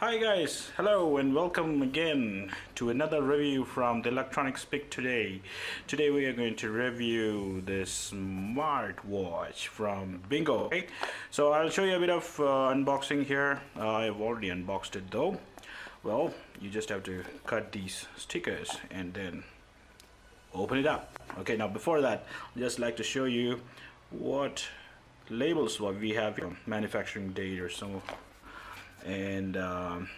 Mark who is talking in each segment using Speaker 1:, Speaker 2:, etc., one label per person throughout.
Speaker 1: Hi guys, hello and welcome again to another review from the Electronics Pick today. Today we are going to review this smartwatch from Bingo. Okay? So I'll show you a bit of unboxing here. I've already unboxed it though. Well, you just have to cut these stickers and then open it up. Okay, now before that, I'd just like to show you what labels what we have here, manufacturing date or so. And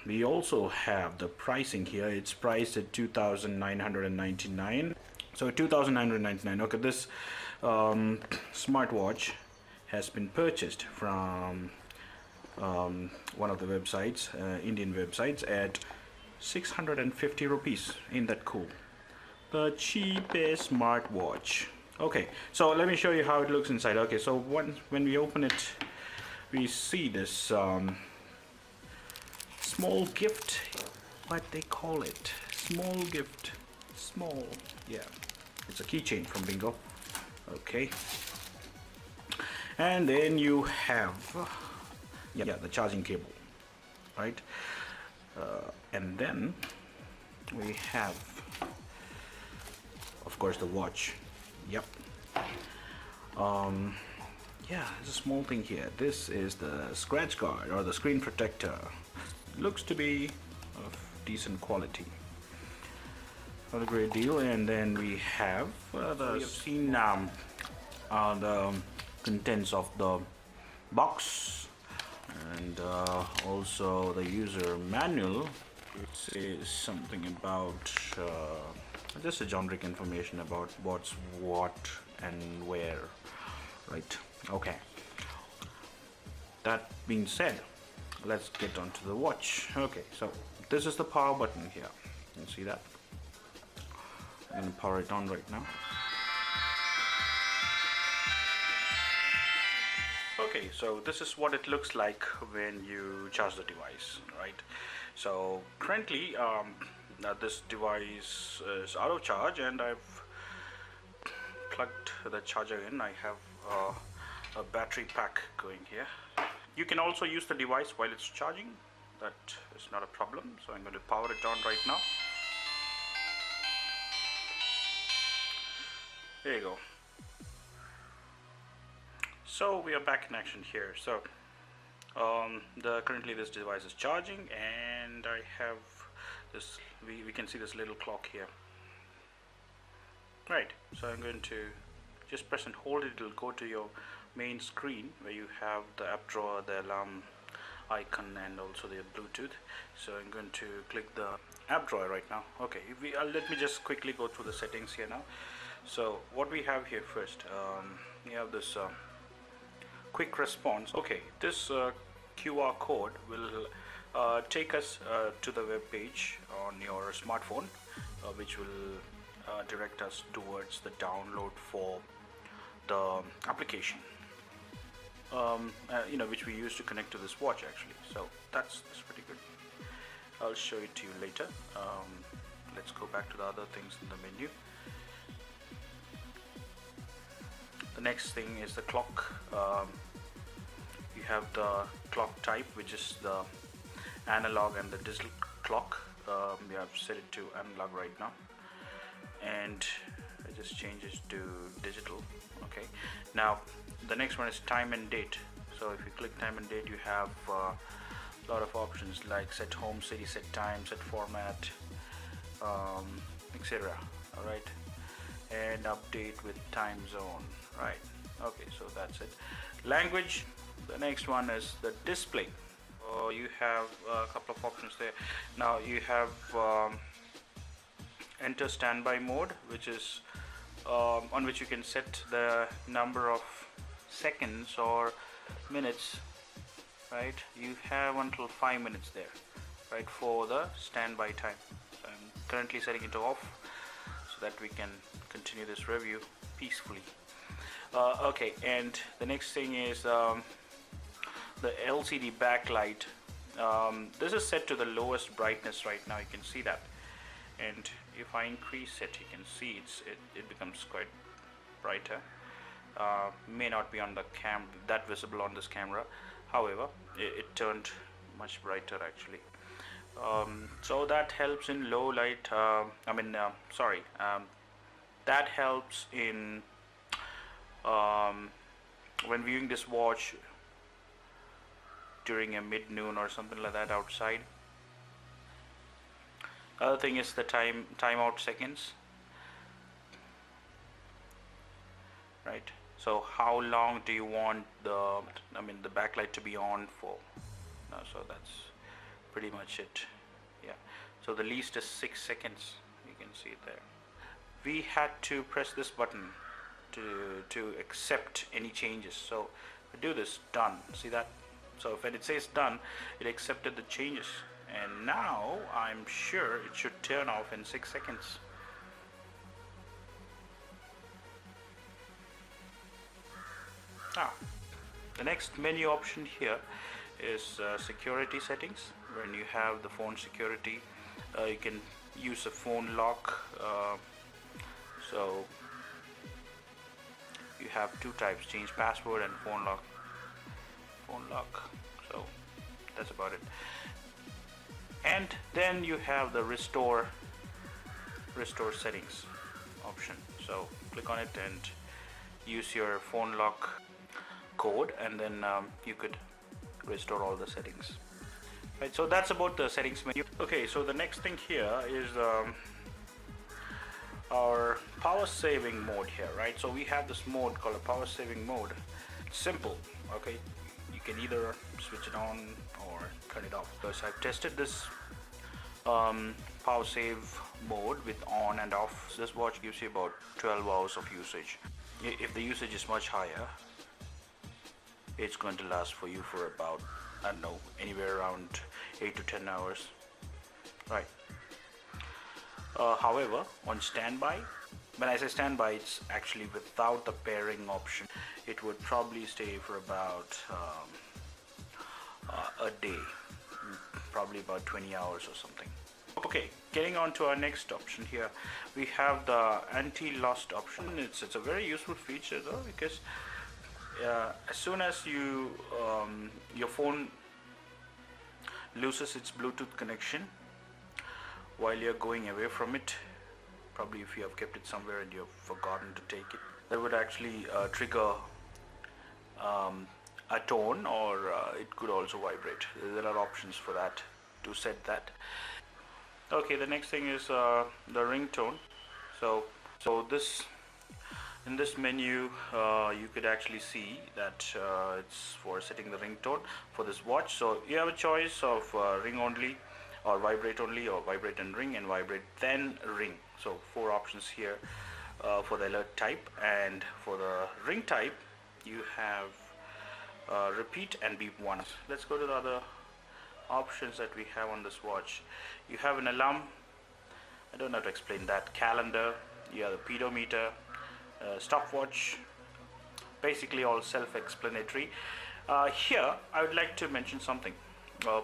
Speaker 1: we also have the pricing here. It's priced at 2,999. So 2,999. Okay, this smartwatch has been purchased from one of the websites, Indian websites, at 650 rupees. Ain't that cool? The cheapest smartwatch. Okay, so let me show you how it looks inside. Okay, so when we open it, we see this small gift, what they call it, small gift, small, yeah, it's a keychain from Bingo. Okay, and then you have the charging cable, right? And then we have, of course, the watch. Yep. Yeah, there's a small thing here. This is the scratch guard or the screen protector. Looks to be of decent quality, not a great deal. And then we have the contents of the box, and also the user manual. It says something about just a generic information about what's what and where, right? Okay, that being said, let's get onto the watch. Okay, so this is the power button here. You can see that. I'm going to power it on right now. Okay, so this is what it looks like when you charge the device, right? So currently this device is out of charge and I've plugged the charger in. I have a battery pack going here. You can also use the device while it's charging. That is not a problem. So I'm going to power it on right now. There you go. So we are back in action here. So currently this device is charging, and I have this. We can see this little clock here. Right. So I'm going to just press and hold it. It will go to your main screen where you have the app drawer, the alarm icon, and also the Bluetooth. So I'm going to click the app drawer right now. Okay, let me just quickly go through the settings here now. So what we have here first, we have this quick response. Okay, this QR code will take us to the web page on your smartphone, which will direct us towards the download for the application, which we use to connect to this watch actually. So that's pretty good. I'll show it to you later. Let's go back to the other things in the menu. The next thing is the clock. You have the clock type, which is the analog and the digital clock. We have set it to analog right now, and I just change it to digital. Okay, now the next one is time and date. So if you click time and date, you have a lot of options like set home city, set time, set format, etc. all right, and update with time zone, right? Okay, so that's it. Language, the next one is the display. You have a couple of options there. Now you have enter standby mode, which is on which you can set the number of seconds or minutes, right? You have until 5 minutes there, right, for the standby time. So I'm currently setting it off so that we can continue this review peacefully. Okay, and the next thing is the LCD backlight. This is set to the lowest brightness right now. You can see that, and if I increase it, you can see it becomes quite brighter. May not be on the that visible on this camera. However, it turned much brighter actually. So that helps in low light. That helps in um, when viewing this watch during a mid-noon or something like that outside. Other thing is the timeout seconds, right? So how long do you want the backlight to be on for? So that's pretty much it. Yeah. So the least is 6 seconds. You can see it there. We had to press this button to accept any changes. So we do this, done. See that? So when it says done, it accepted the changes. And now I'm sure it should turn off in 6 seconds. The next menu option here is security settings. When you have the phone security, you can use a phone lock. So you have two types: change password and phone lock. So that's about it. And then you have the restore settings option. So click on it and use your phone lock code, and then you could restore all the settings. Right, so that's about the settings menu. Okay, so the next thing here is our power saving mode here, right? So we have this mode called a power saving mode. It's simple, okay? You can either switch it on or turn it off. Because I've tested this power save mode with on and off. This watch gives you about 12 hours of usage. If the usage is much higher, it's going to last for you for about, I don't know, anywhere around 8 to 10 hours, right? However, on standby, when I say standby, it's actually without the pairing option. It would probably stay for about a day, probably about 20 hours or something. Okay, getting on to our next option here, we have the anti-lost option. It's a very useful feature though, because as soon as you your phone loses its Bluetooth connection while you're going away from it, probably if you have kept it somewhere and you've forgotten to take it, that would actually trigger a tone, or it could also vibrate. There are options for that, to set that. Okay, the next thing is the ringtone. So this, in this menu, you could actually see that it's for setting the ringtone for this watch. So you have a choice of ring only, or vibrate only, or vibrate and ring, and vibrate then ring. So 4 options here for the alert type. And for the ring type, you have repeat and beep once. Let's go to the other options that we have on this watch. You have an alarm. I don't have to explain that. Calendar. You have the pedometer, stopwatch. Basically all self-explanatory. Here I would like to mention something.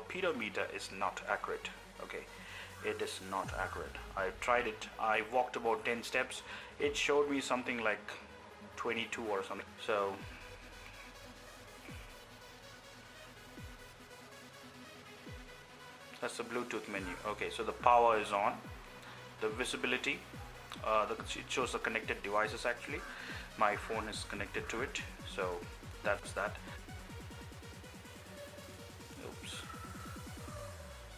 Speaker 1: Pedometer is not accurate. Okay, it is not accurate. I tried it. I walked about 10 steps. It showed me something like 22 or something. So that's the Bluetooth menu. Okay, so the power is on. The visibility, it shows the connected devices. Actually, my phone is connected to it, so that's that. Oops.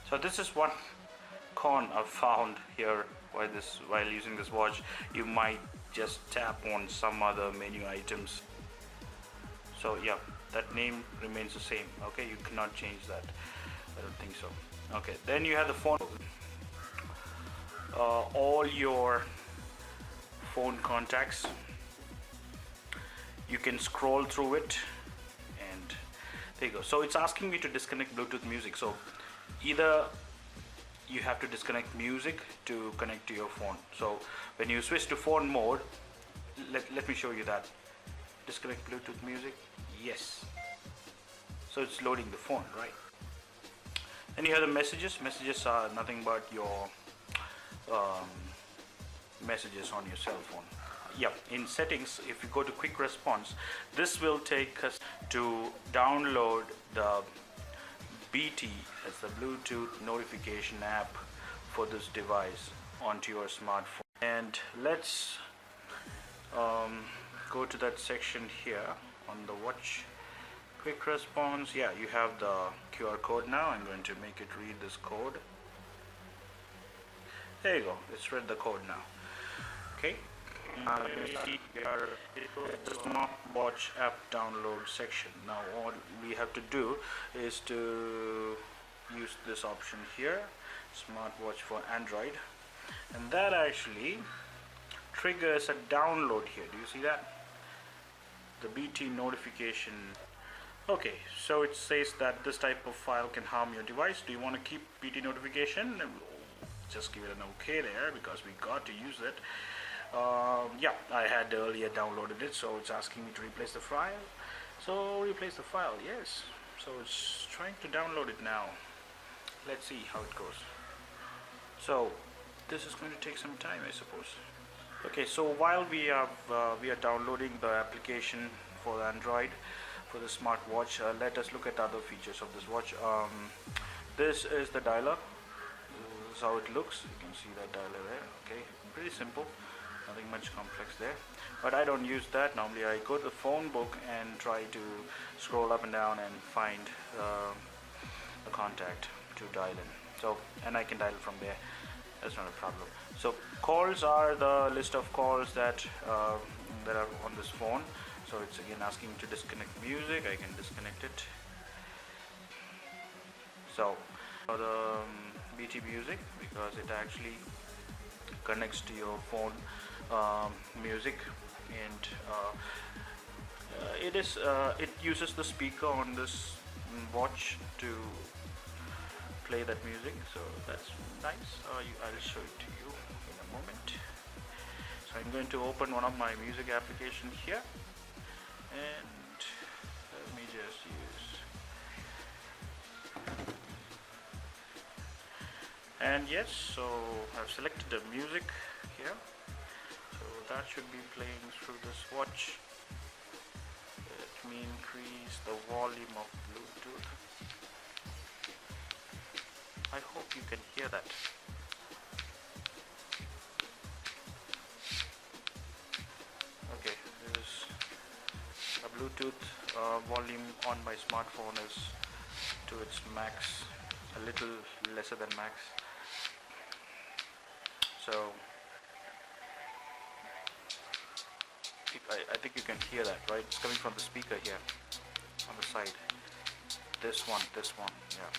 Speaker 1: So this is one con I've found here while using this watch. You might just tap on some other menu items. So yeah, that name remains the same. Okay, you cannot change that. I don't think so. Okay, then you have the phone. All your phone contacts, you can scroll through it, and there you go. So it's asking me to disconnect Bluetooth music. So either you have to disconnect music to connect to your phone. So when you switch to phone mode, let me show you that. Disconnect Bluetooth music. Yes. So it's loading the phone, right? Then you have the messages. Messages are nothing but your messages on your cell phone. Yeah, in settings, if you go to quick response, this will take us to download the BT, it's the Bluetooth notification app for this device onto your smartphone. And let's go to that section here on the watch. Quick response, yeah, you have the QR code now. I'm going to make it read this code. There you go, it's read the code now. Okay, the Smartwatch app download section. Now all we have to do is to use this option here, Smartwatch for Android, and that actually triggers a download here. Do you see that? The BT notification. Okay, so it says that this type of file can harm your device. Do you want to keep BT notification? Just give it an okay there, because we got to use it. Yeah, I had earlier downloaded it, so it's asking me to replace the file. So replace the file, yes. So it's trying to download it now. Let's see how it goes. So this is going to take some time, I suppose. Okay, so while we are downloading the application for Android for the smartwatch, let us look at other features of this watch. This is the dialer. This is how it looks. You can see that dialer there. Okay, pretty simple, nothing much complex there. But I don't use that. Normally I go to the phone book and try to scroll up and down and find a contact to dial in. So, and I can dial from there. That's not a problem. So calls are the list of calls that are on this phone. So it's again asking to disconnect music. I can disconnect it. So the BT music, because it actually connects to your phone music, and it uses the speaker on this watch to play that music. So that's nice. I'll show it to you in a moment. So I'm going to open one of my music applications here, and let me just use, and yes, so I've selected the music here, so that should be playing through this watch. Let me increase the volume of Bluetooth. I hope you can hear that. Okay, this is a Bluetooth volume on my smartphone is to its max, a little lesser than max. So I think you can hear that, right? It's coming from the speaker here on the side. This one, yeah.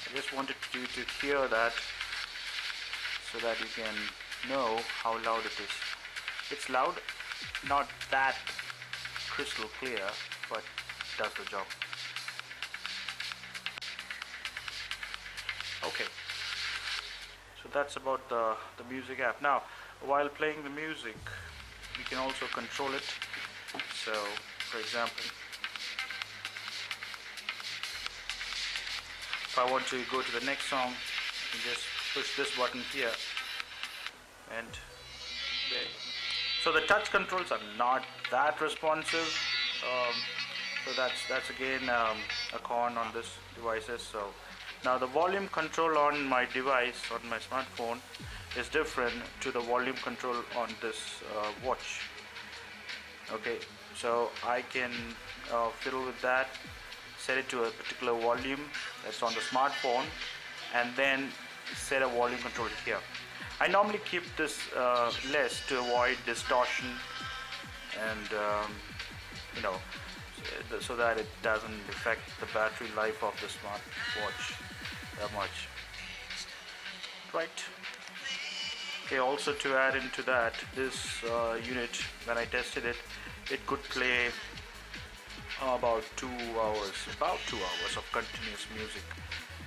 Speaker 1: I just wanted you to hear that so that you can know how loud it is. It's loud, not that crystal clear, but does the job. Okay, so that's about the music app. Now, while playing the music, we can also control it. So, for example, if I want to go to the next song, I can just push this button here, and there. So the touch controls are not that responsive. So that's again a con on this devices. So now the volume control on my device, on my smartphone, is different to the volume control on this watch. Okay, so I can fiddle with that, set it to a particular volume that's on the smartphone, and then set a volume control here. I normally keep this less to avoid distortion, and so that it doesn't affect the battery life of the smartwatch that much. Right. Okay, also to add into that, this unit, when I tested it, it could play about 2 hours of continuous music,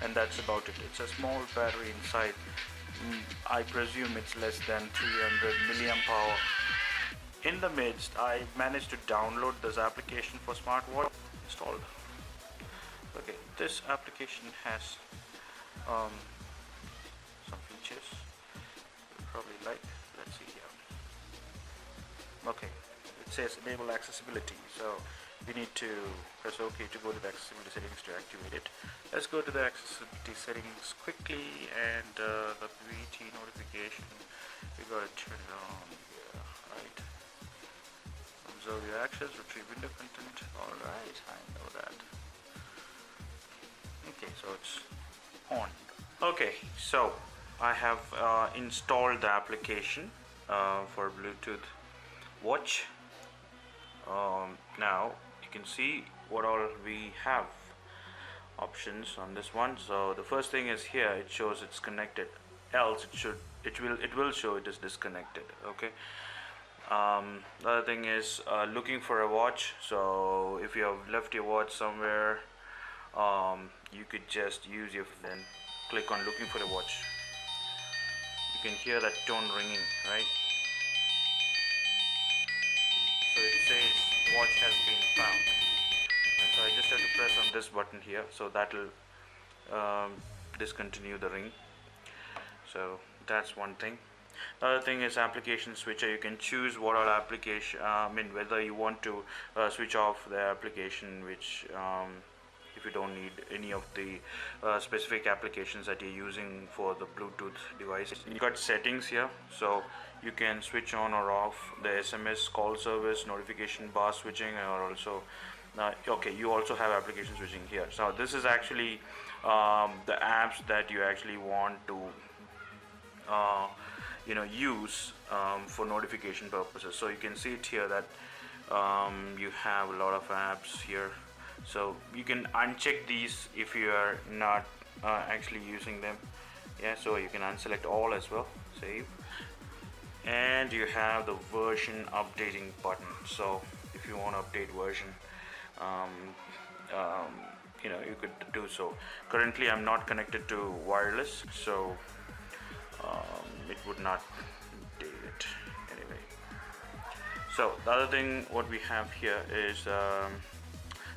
Speaker 1: and that's about it. It's a small battery inside. I presume it's less than 300 milliamp hour. In the midst, I managed to download this application for smartwatch installed. Okay, this application has features you probably like. Let's see here. Okay, it says enable accessibility, so we need to press OK to go to the accessibility settings to activate it. Let's go to the accessibility settings quickly, and the VT notification, we gotta turn it on here, right? Observe your actions, retrieve window content. Alright, I know that. Okay, so it's on. Okay, so I have installed the application for Bluetooth watch. Now you can see what all we have options on this one. So the first thing is here, it shows it's connected, else it will show it is disconnected. Okay. The other thing is looking for a watch. So if you have left your watch somewhere, you could just use your then click on looking for the watch. You can hear that tone ringing, right? So it says watch has been found, and so I just have to press on this button here, so that will discontinue the ring. So that's one thing. The other thing is application switcher. You can choose what all application, whether you want to switch off the application, which if you don't need any of the specific applications that you're using for the Bluetooth device. You got settings here, so you can switch on or off the SMS call service, notification bar switching, or also okay, you also have application switching here. So this is actually the apps that you actually want to use for notification purposes. So you can see it here that you have a lot of apps here, so you can uncheck these if you are not actually using them. Yeah, so you can unselect all as well, save, and you have the version updating button. So if you want to update version, you could do so. Currently I'm not connected to wireless, so it would not do it anyway. So the other thing what we have here is a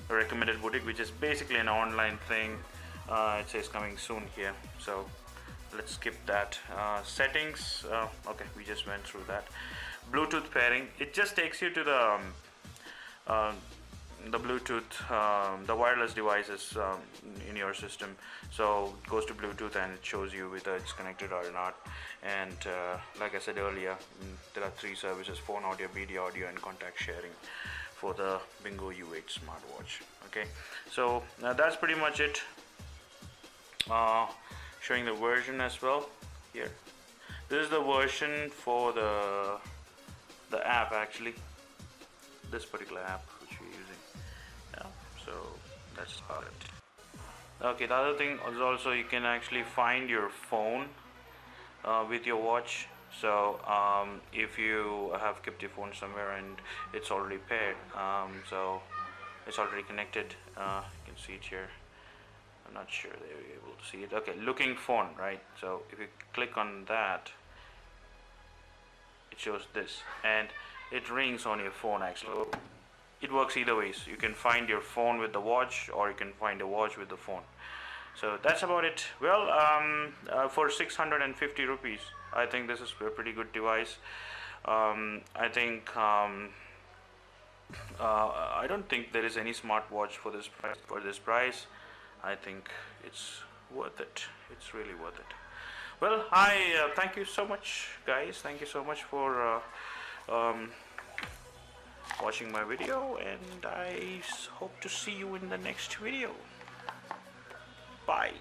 Speaker 1: recommended boutique, which is basically an online thing. It says coming soon here, so let's skip that. Settings, okay, we just went through that. Bluetooth pairing, it just takes you to the Bluetooth, the wireless devices in your system. So it goes to Bluetooth and it shows you whether it's connected or not. And like I said earlier, there are 3 services: phone audio, video audio, and contact sharing for the Bingo U8 smartwatch. Okay, so that's pretty much it. Showing the version as well here. This is the version for the app, actually, this particular app which we're using. Yeah, so that's about it. Okay, the other thing is also you can actually find your phone with your watch. So if you have kept your phone somewhere and it's already paired, so it's already connected, you can see it here. I'm not sure they're able to see it. Okay, looking phone, right? So if you click on that, it shows this, and it rings on your phone. Actually, it works either ways. You can find your phone with the watch, or you can find a watch with the phone. So that's about it. Well, for 650 rupees, I think this is a pretty good device. I think I don't think there is any smartwatch for this price. I think it's worth it. It's really worth it. Well, I thank you so much, guys. Thank you so much for watching my video, and I hope to see you in the next video. Bye.